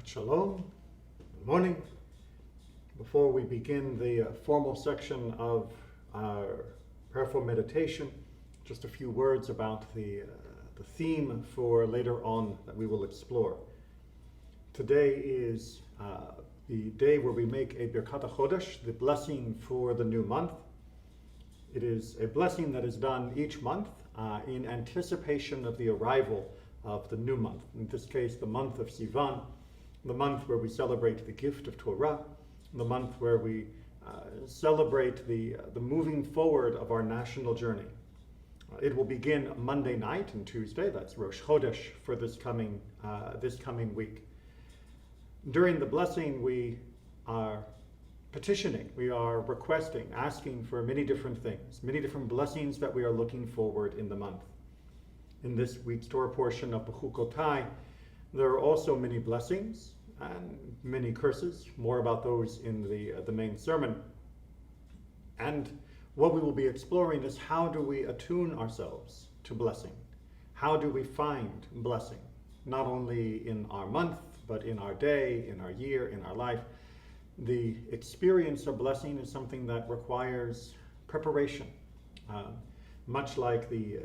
Shalom. Good morning. Before we begin the formal section of our prayerful meditation, just a few words about the theme for later on that we will explore. Today is the day where we make a Birkat HaChodesh, the blessing for the new month. It is a blessing that is done each month in anticipation of the arrival of the new month. In this case, the month of Sivan, the month where we celebrate the gift of Torah, the month where we celebrate the moving forward of our national journey. It will begin Monday night and Tuesday. That's Rosh Chodesh for this coming week. During the blessing, we are petitioning, we are requesting, asking for many different things, many different blessings that we are looking forward in the month. In this week's Torah portion of Bechukotai, there are also many blessings and many curses, more about those in the main sermon. And what we will be exploring is how do we attune ourselves to blessing? How do we find blessing, not only in our month, but in our day, in our year, in our life? The experience of blessing is something that requires preparation, much like the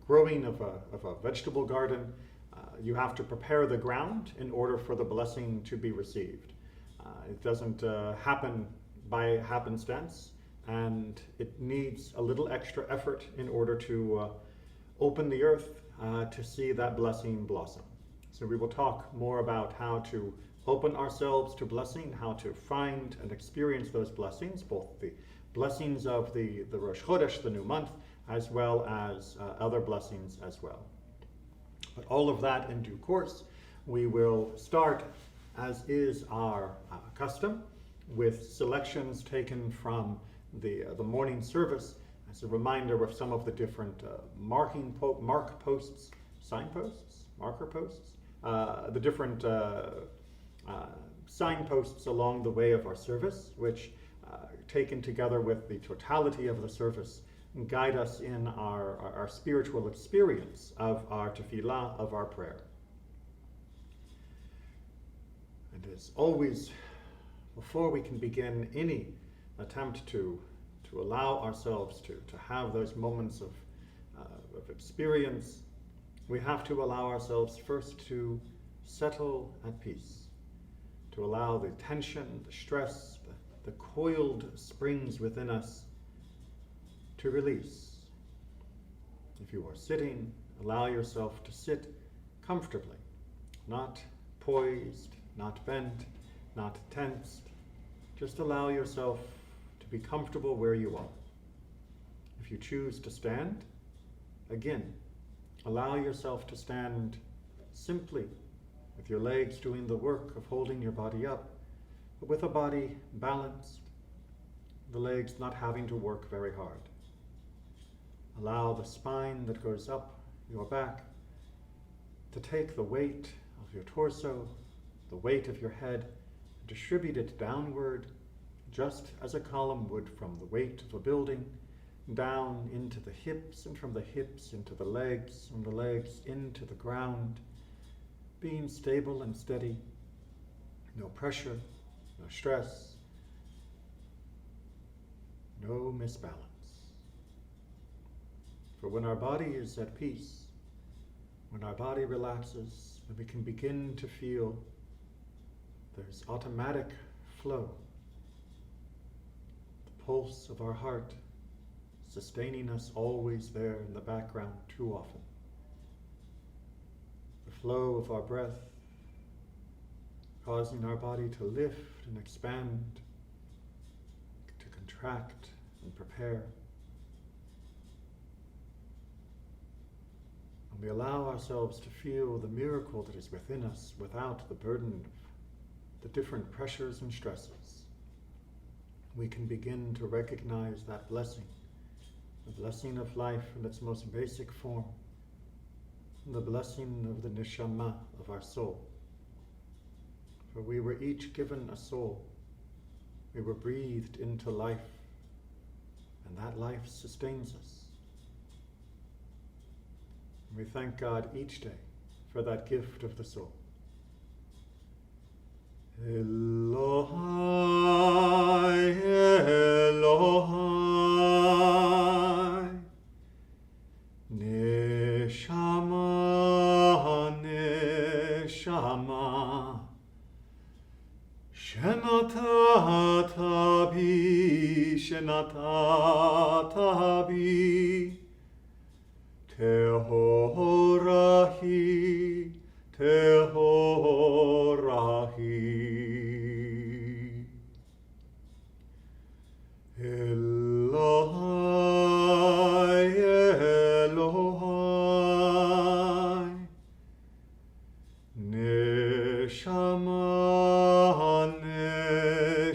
growing of a vegetable garden. You have to prepare the ground in order for the blessing to be received. It doesn't happen by happenstance, and it needs a little extra effort in order to open the earth to see that blessing blossom. So we will talk more about how to open ourselves to blessing, how to find and experience those blessings, both the blessings of the Rosh Chodesh, the new month, as well as other blessings as well. But all of that in due course. We will start, as is our custom, with selections taken from the morning service as a reminder of some of the different marker posts, the different signposts along the way of our service, which taken together with the totality of the service guide us in our spiritual experience of our tefillah, of our prayer. And as always, before we can begin any attempt to allow ourselves to have those moments of experience, we have to allow ourselves first to settle at peace, to allow the tension, the stress, the coiled springs within us to release. If you are sitting, allow yourself to sit comfortably, not poised, not bent, not tensed. Just allow yourself to be comfortable where you are. If you choose to stand, again, allow yourself to stand simply, with your legs doing the work of holding your body up, but with a body balanced, the legs not having to work very hard. Allow the spine that goes up your back to take the weight of your torso, the weight of your head, and distribute it downward, just as a column would from the weight of a building, down into the hips, and from the hips into the legs, from the legs into the ground, being stable and steady, no pressure, no stress, no misbalance. For when our body is at peace, when our body relaxes, when we can begin to feel there's automatic flow, the pulse of our heart sustaining us always there in the background too often, the flow of our breath causing our body to lift and expand, to contract and prepare. And we allow ourselves to feel the miracle that is within us without the burden of the different pressures and stresses. We can begin to recognize that blessing, the blessing of life in its most basic form, the blessing of the neshama, of our soul. For we were each given a soul. We were breathed into life, and that life sustains us. We thank God each day for that gift of the soul. Elohai, Elohai, Neshama, Neshama, Shenatatabi, Shenatatabi, Tehorahi, Tehorahi. Elohai, Elohai, Neshama,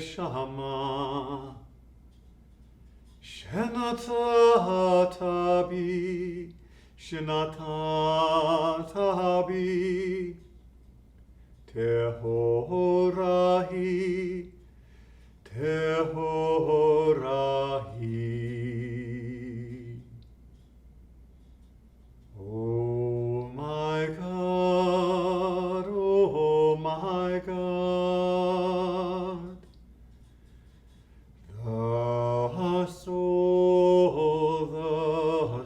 Neshama, Shenatatabi, Shenatatabi, Tehorahi, Tehorahi. Oh my God, oh my God, the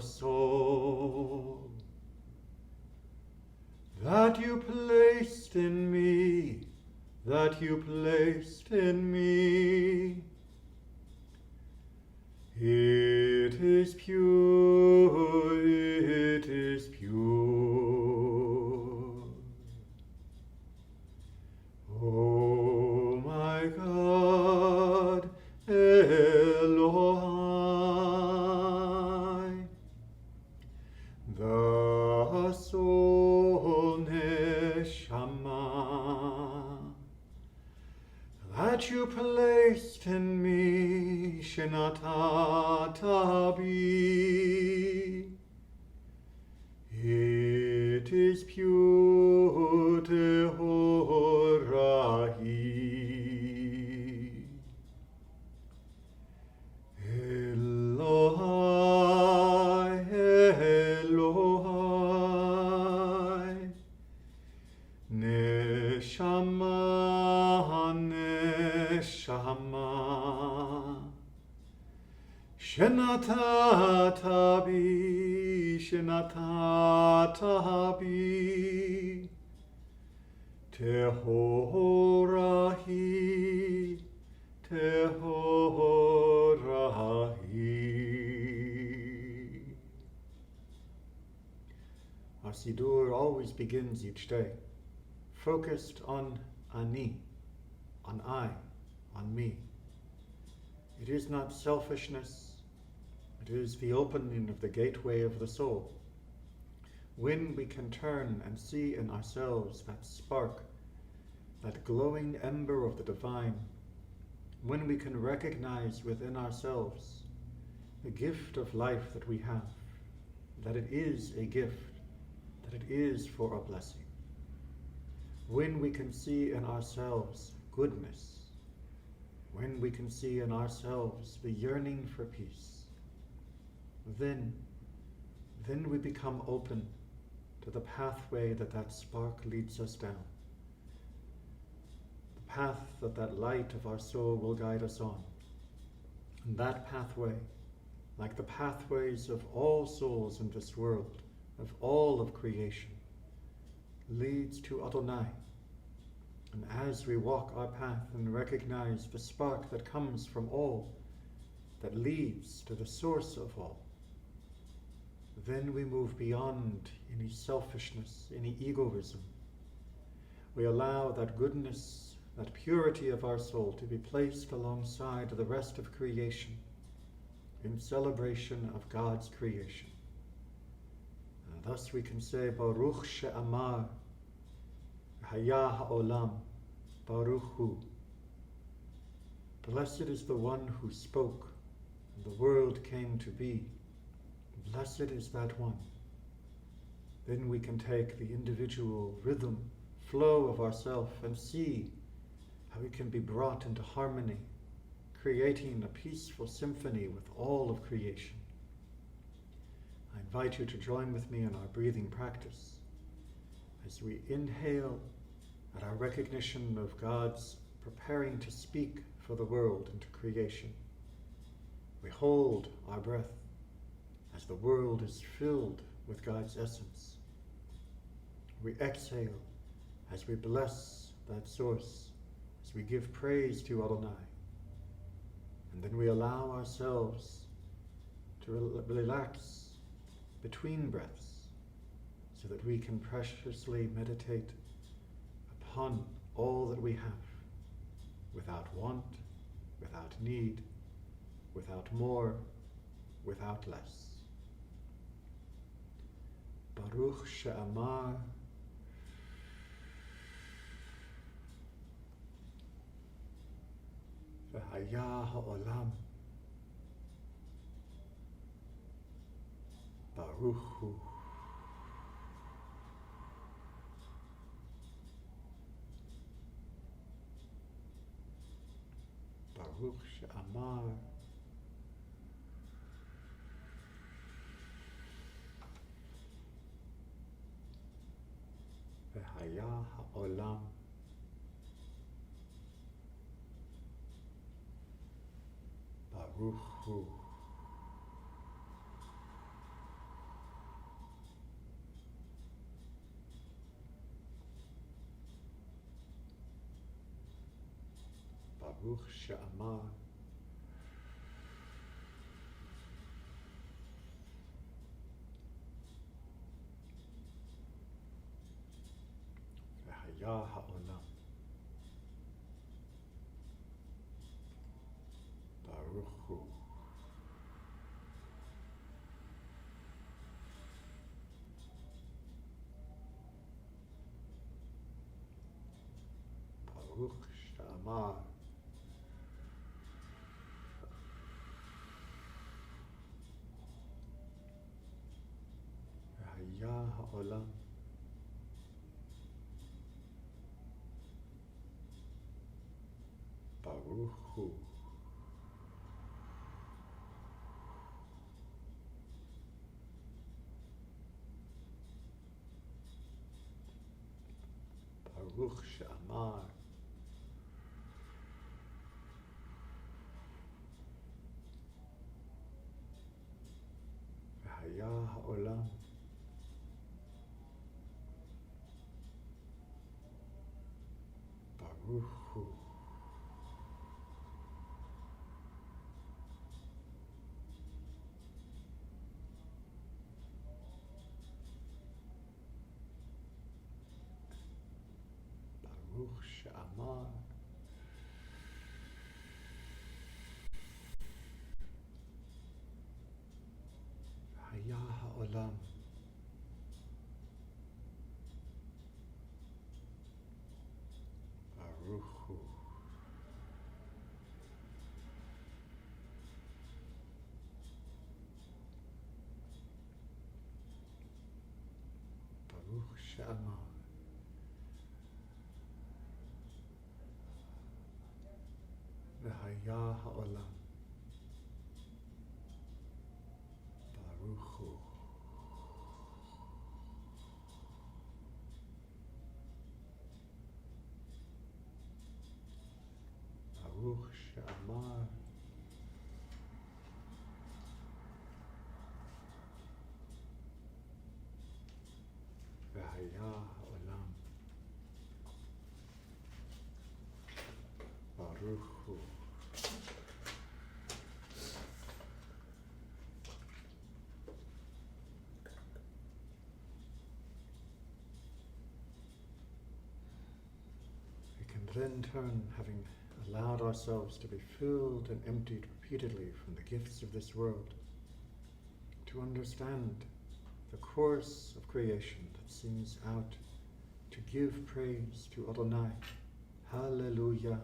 soul that you placed in me, that you placed in me. It is pure, it is pure. Oh my God, Elohai, the soul neshama that you placed in me, Shenatatabi. It is pure, Tehorahi. Elohai, Elohai, Neshama, Neshama, Shenatatabi, Shenatatabi, Tehorahi, Tehorahi. Our Siddur always begins each day focused on Ani, on I, on me. It is not selfishness, it is the opening of the gateway of the soul. When we can turn and see in ourselves that spark, that glowing ember of the divine, when we can recognize within ourselves the gift of life that we have, that it is a gift, that it is for a blessing. When we can see in ourselves goodness, when we can see in ourselves the yearning for peace, then we become open to the pathway that spark leads us down, the path that light of our soul will guide us on. And that pathway, like the pathways of all souls in this world, of all of creation, leads to Adonai. And as we walk our path and recognize the spark that comes from all, that leads to the source of all, then we move beyond any selfishness, any egoism. We allow that goodness, that purity of our soul to be placed alongside the rest of creation in celebration of God's creation. And thus we can say, Baruch she'amar, Haya ha'olam, Baruch Hu. Blessed is the one who spoke, and the world came to be. Blessed is that one. Then we can take the individual rhythm, flow of ourself and see how it can be brought into harmony, creating a peaceful symphony with all of creation. I invite you to join with me in our breathing practice as we inhale at our recognition of God's preparing to speak for the world and to creation. We hold our breath as the world is filled with God's essence. We exhale as we bless that source, as we give praise to Adonai. And then we allow ourselves to relax between breaths so that we can preciously meditate upon all that we have, without want, without need, without more, without less. Baruch she'amar v'haya ha'olam Baruch hu. Baruch she'amar v'haya ha'olam Baruch hu. Baruch she'amar v'haya ha'olam Baruch hu. Baruch she'amar v'haya ha'olam Baruch hu. Baruch she'amar v'haya ha'olam Baruch hu. Baruch she'amar v'haya ha'olam Baruch hu. Baruch she'amar v'haya ha'olam Baruch hu. Baruch she'amar v'haya ha'olam Baruch hu. We can then turn, having allowed ourselves to be filled and emptied repeatedly from the gifts of this world, to understand the course of creation that sings out to give praise to Adonai. Hallelujah.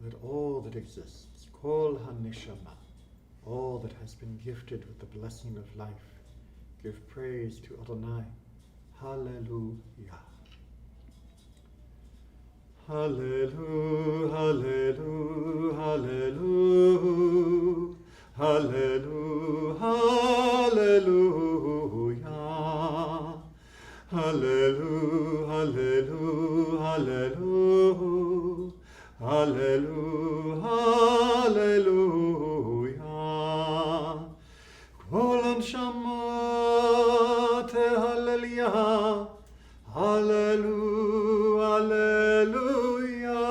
Let all that exists, kol hanishama, all that has been gifted with the blessing of life, give praise to Adonai. Hallelujah. Hallelujah, hallelujah, hallelujah, hallelujah, hallelujah, hallelujah, hallelujah, Hallelujah. Kol הנשמה תהלליה. Hallelujah, hallelujah.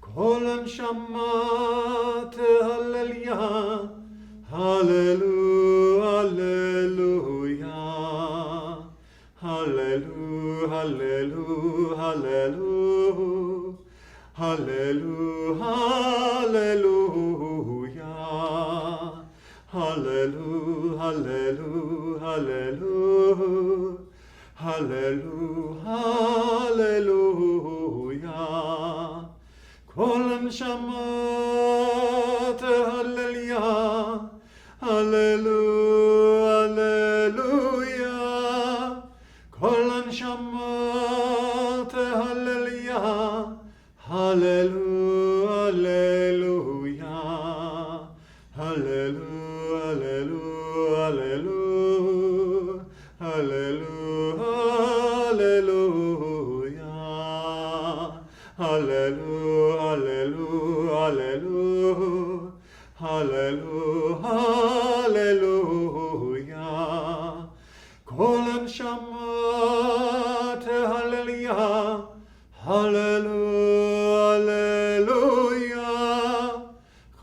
Kol הנשמה תהלליה. Hallelujah, hallelujah. Hallelujah, hallelujah, hallelujah. Hallelujah, hallelujah. Hallelujah, hallelujah, hallelujah. Hallelujah. Kol הנשמה תהלליה. Hallelujah, hallelujah. Kol הנשמה תהלליה. Hallelujah, hallelujah. Hallelujah, hallelujah, hallelujah. Hallelujah, hallelujah, hallelujah. Kol הנשמה תהלליה. Hallelujah,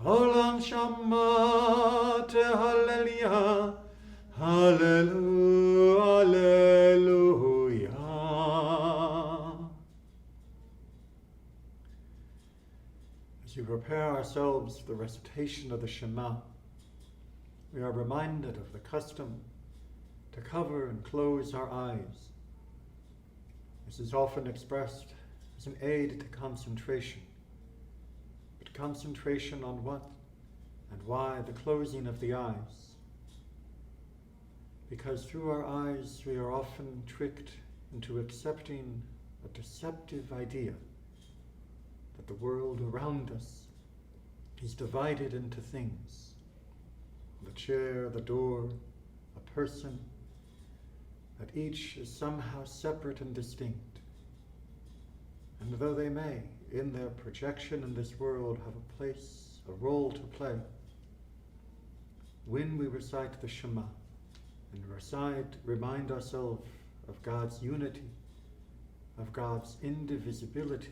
kol הנשמה תהלליה. Hallelujah. As we prepare ourselves for the recitation of the Shema, we are reminded of the custom to cover and close our eyes. This is often expressed as an aid to concentration. But concentration on what and why the closing of the eyes? Because through our eyes we are often tricked into accepting a deceptive idea that the world around us is divided into things. The chair, the door, a person, that each is somehow separate and distinct. And though they may, in their projection in this world, have a place, a role to play, when we recite the Shema and remind ourselves of God's unity, of God's indivisibility,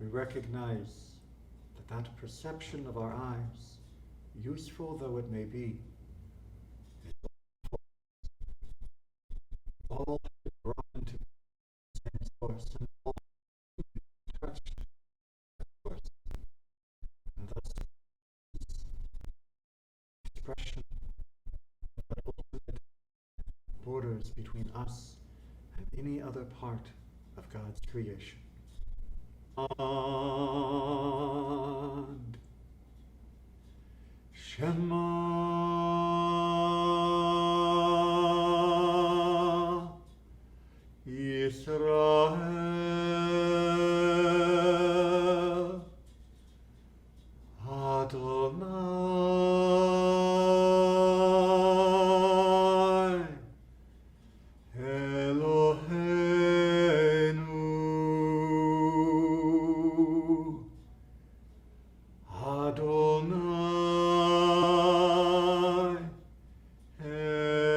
we recognize that perception of our eyes, useful though it may be, is all brought into the same source and all touched the source. And thus, expression of the ultimate borders between us and any other part of God's creation. And Shema Yisrael Adonai Eloheinu Adonai Echad.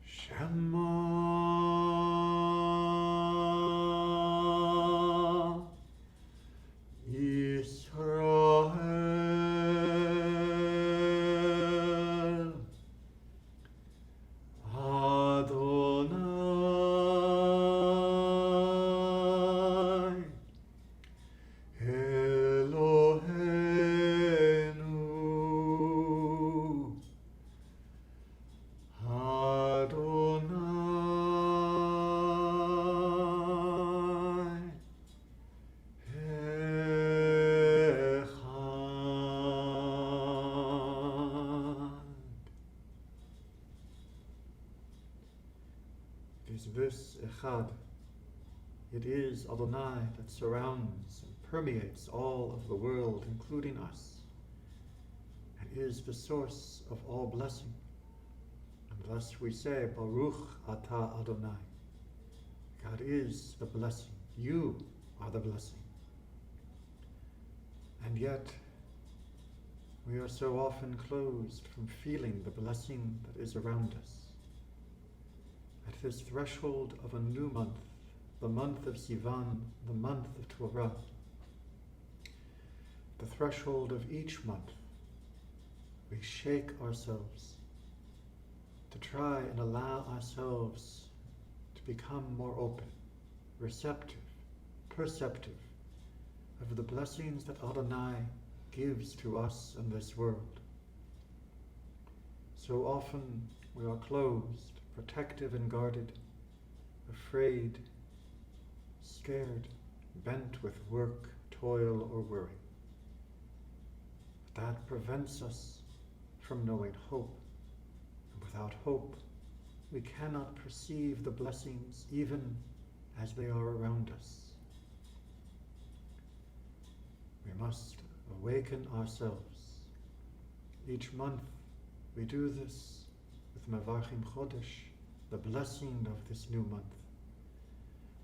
Shema Yisrael Adonai Eloheinu Adonai Echad. It is this Echad, it is Adonai that surrounds and permeates all of the world, including us. And is the source of all blessing. And thus we say, Baruch atah Adonai. God is the blessing. You are the blessing. And yet, we are so often closed from feeling the blessing that is around us. At this threshold of a new month, the month of Sivan, the month of Torah, the threshold of each month, we shake ourselves to try and allow ourselves to become more open, receptive, perceptive of the blessings that Adonai gives to us in this world. So often we are closed, protective and guarded, afraid, scared, bent with work, toil, or worry. But that prevents us from knowing hope. And without hope, we cannot perceive the blessings even as they are around us. We must awaken ourselves. Each month we do this with Mevarchim Chodesh, the blessing of this new month,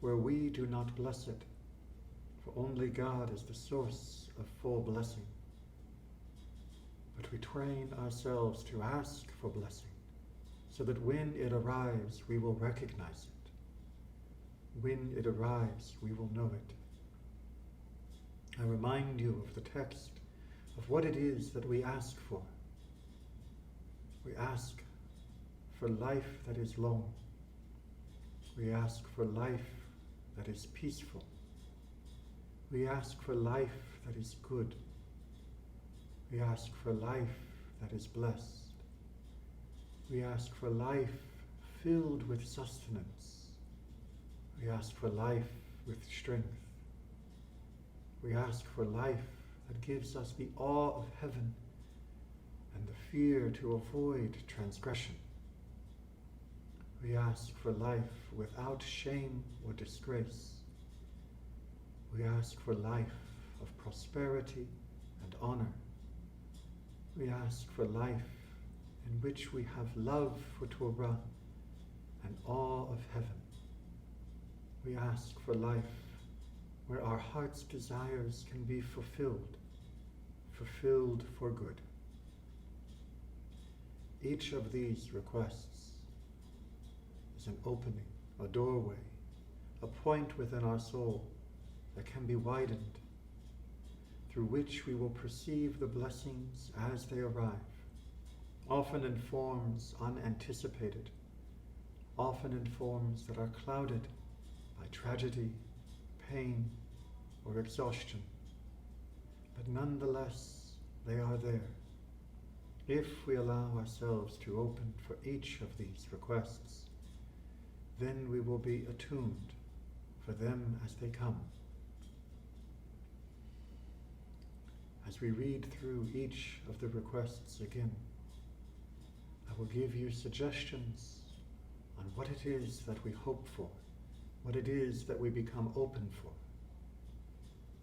where we do not bless it, for only God is the source of full blessing. But we train ourselves to ask for blessing, so that when it arrives, we will recognize it. When it arrives, we will know it. I remind you of the text of what it is that we ask for. We ask for life that is long. We ask for life that is peaceful. We ask for life that is good. We ask for life that is blessed. We ask for life filled with sustenance. We ask for life with strength. We ask for life that gives us the awe of heaven and the fear to avoid transgression. We ask for life without shame or disgrace. We ask for life of prosperity and honor. We ask for life in which we have love for Torah and awe of heaven. We ask for life where our heart's desires can be fulfilled for good. Each of these requests is an opening, a doorway, a point within our soul that can be widened, through which we will perceive the blessings as they arrive, often in forms unanticipated, often in forms that are clouded by tragedy, pain, or exhaustion. But nonetheless, they are there, if we allow ourselves to open for each of these requests. Then we will be attuned for them as they come. As we read through each of the requests again, I will give you suggestions on what it is that we hope for, what it is that we become open for.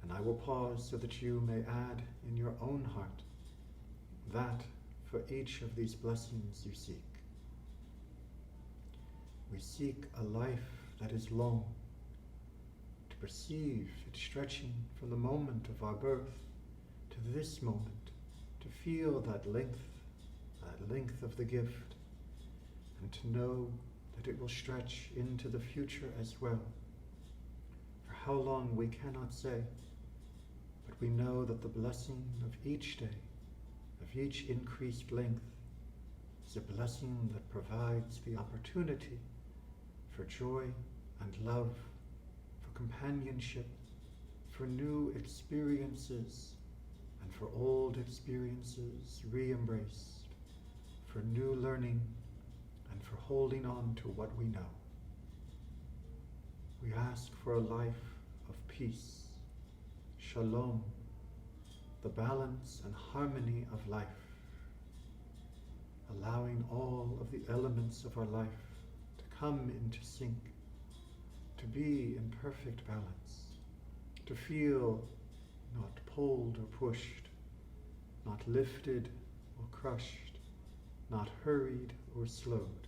And I will pause so that you may add in your own heart that for each of these blessings you seek. We seek a life that is long, to perceive it stretching from the moment of our birth to this moment, to feel that length of the gift, and to know that it will stretch into the future as well. For how long we cannot say, but we know that the blessing of each day, of each increased length, is a blessing that provides the opportunity for joy and love, for companionship, for new experiences, and for old experiences re-embraced, for new learning, and for holding on to what we know. We ask for a life of peace, shalom, the balance and harmony of life, allowing all of the elements of our life to come into sync, to be in perfect balance, to feel not pulled or pushed, not lifted or crushed, not hurried or slowed,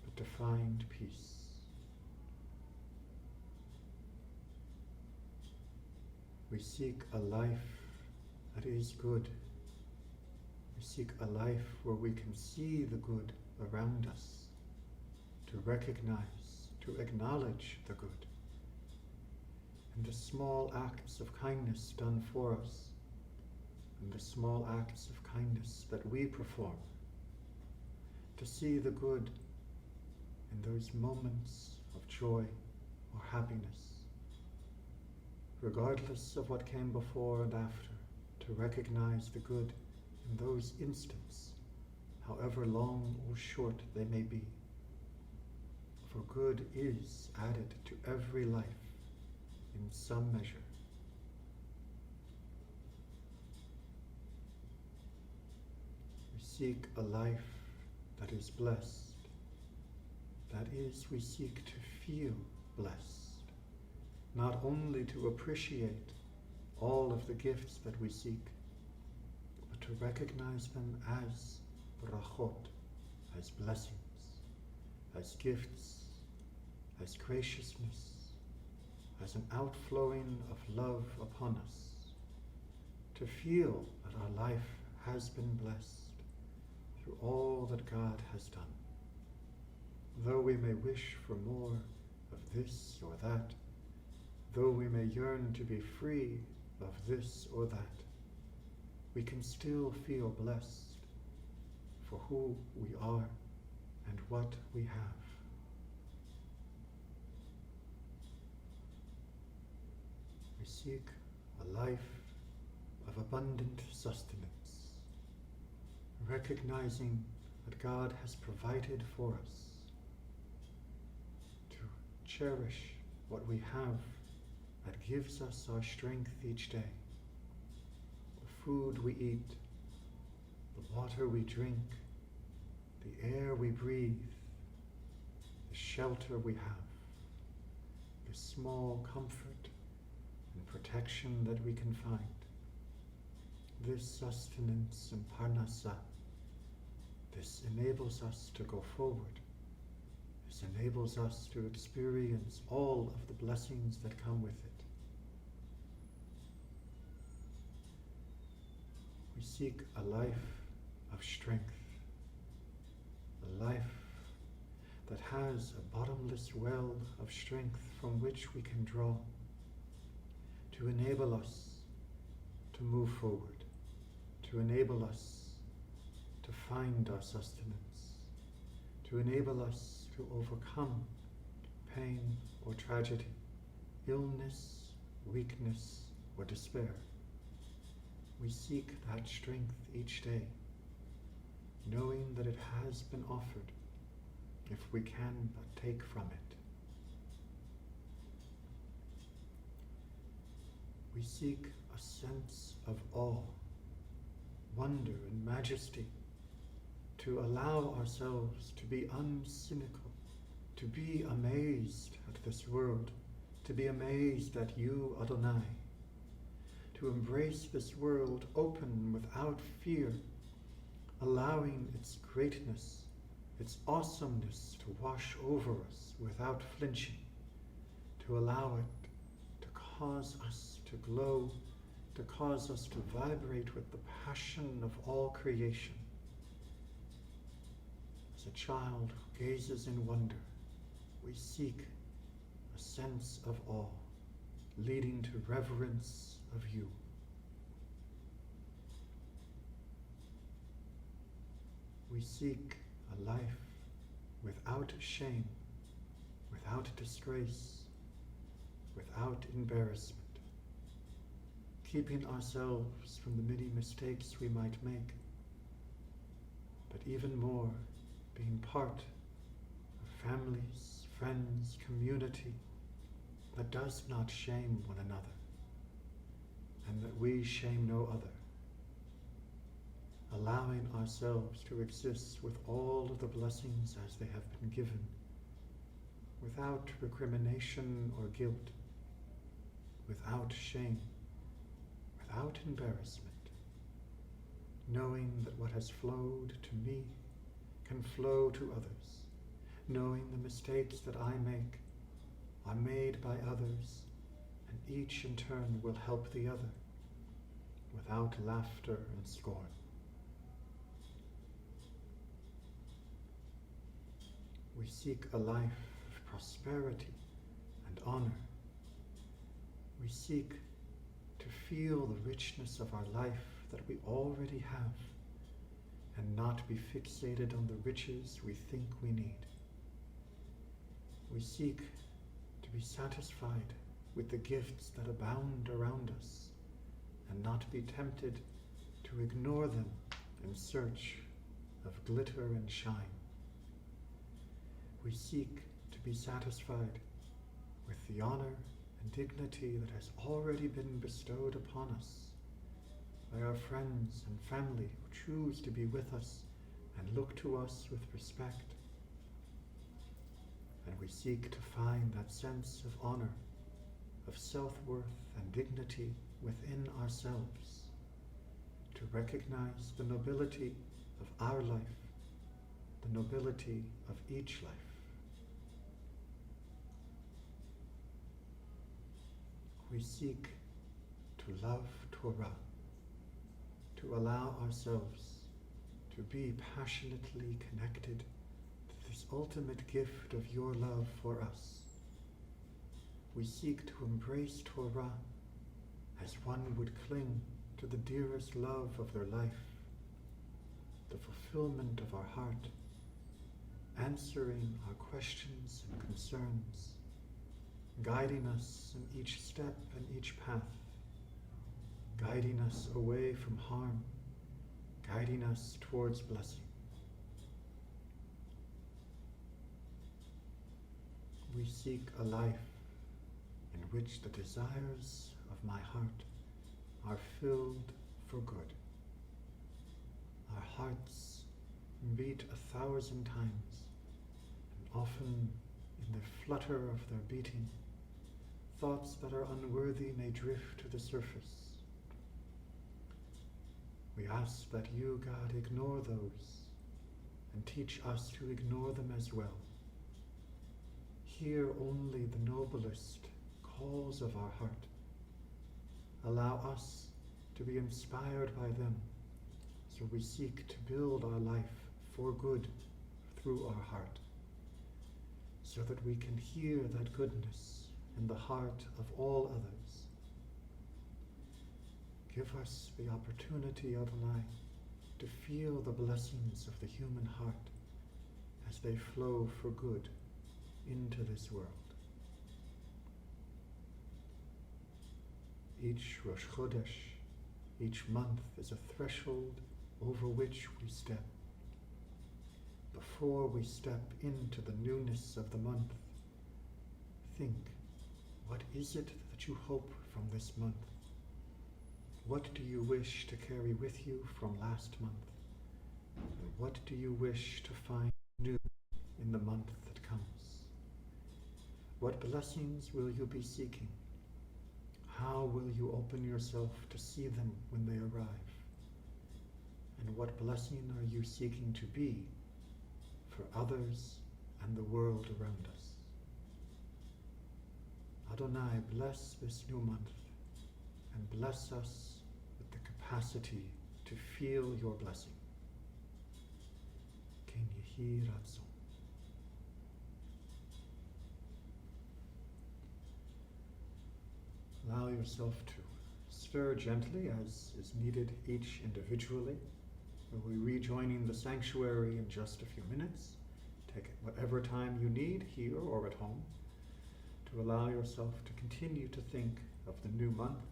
but to find peace. We seek a life that is good. We seek a life where we can see the good around us, to recognize, to acknowledge the good, and the small acts of kindness done for us, and the small acts of kindness that we perform, to see the good in those moments of joy or happiness, regardless of what came before and after, to recognize the good in those instants, however long or short they may be. For good is added to every life in some measure. We seek a life that is blessed. That is, we seek to feel blessed, not only to appreciate all of the gifts that we seek, but to recognize them as brachot, as blessings, as gifts, as graciousness, as an outflowing of love upon us, to feel that our life has been blessed through all that God has done. Though we may wish for more of this or that, though we may yearn to be free of this or that, we can still feel blessed for who we are and what we have. We seek a life of abundant sustenance, recognizing that God has provided for us, to cherish what we have that gives us our strength each day, the food we eat, the water we drink, the air we breathe, the shelter we have, the small comfort and protection that we can find. This sustenance and parnasa, this enables us to go forward. This enables us to experience all of the blessings that come with it. We seek a life of strength, a life that has a bottomless well of strength from which we can draw, to enable us to move forward, to enable us to find our sustenance, to enable us to overcome pain or tragedy, illness, weakness, or despair. We seek that strength each day, knowing that it has been offered if we can but take from it. We seek a sense of awe, wonder, and majesty, to allow ourselves to be uncynical, to be amazed at this world, to be amazed at you, Adonai, to embrace this world open without fear, allowing its greatness, its awesomeness to wash over us without flinching, to allow it to cause us to glow, to cause us to vibrate with the passion of all creation. As a child who gazes in wonder, we seek a sense of awe, leading to reverence of you. We seek a life without shame, without disgrace, without embarrassment, keeping ourselves from the many mistakes we might make, but even more, being part of families, friends, community that does not shame one another, and that we shame no other, allowing ourselves to exist with all of the blessings as they have been given, without recrimination or guilt, without shame, without embarrassment, knowing that what has flowed to me can flow to others, knowing the mistakes that I make are made by others, and each in turn will help the other without laughter and scorn. We seek a life of prosperity and honor. We seek to feel the richness of our life that we already have, and not be fixated on the riches we think we need. We seek to be satisfied with the gifts that abound around us, and not be tempted to ignore them in search of glitter and shine. We seek to be satisfied with the honor and dignity that has already been bestowed upon us by our friends and family who choose to be with us and look to us with respect. And we seek to find that sense of honor, of self-worth and dignity within ourselves, to recognize the nobility of our life, the nobility of each life. We seek to love Torah, to allow ourselves to be passionately connected to this ultimate gift of your love for us. We seek to embrace Torah as one would cling to the dearest love of their life, the fulfillment of our heart, answering our questions and concerns, guiding us in each step and each path, guiding us away from harm, guiding us towards blessing. We seek a life in which the desires of my heart are filled for good. Our hearts beat 1,000 times, and often in the flutter of their beating, thoughts that are unworthy may drift to the surface. We ask that you, God, ignore those and teach us to ignore them as well. Hear only the noblest calls of our heart. Allow us to be inspired by them, so we seek to build our life for good through our heart, so that we can hear that goodness in the heart of all others. Give us the opportunity, Adonai, to feel the blessings of the human heart as they flow for good into this world. Each Rosh Chodesh, each month is a threshold over which we step. Before we step into the newness of the month, think, what is it that you hope from this month? What do you wish to carry with you from last month? And what do you wish to find new in the month that comes? What blessings will you be seeking? How will you open yourself to see them when they arrive? And what blessing are you seeking to be for others and the world around us? Adonai, bless this new month and bless us with the capacity to feel your blessing. Ken yehi ratzon. Allow yourself to stir gently as is needed each individually. We'll be rejoining the sanctuary in just a few minutes. Take whatever time you need here or at home to allow yourself to continue to think of the new month,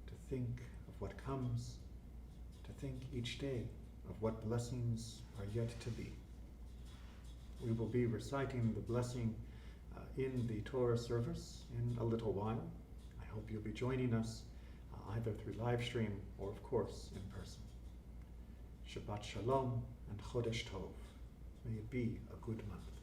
to think of what comes, to think each day of what blessings are yet to be. We will be reciting the blessing in the Torah service in a little while. I hope you'll be joining us either through live stream or, of course, in person. Shabbat Shalom and Chodesh Tov. May it be a good month.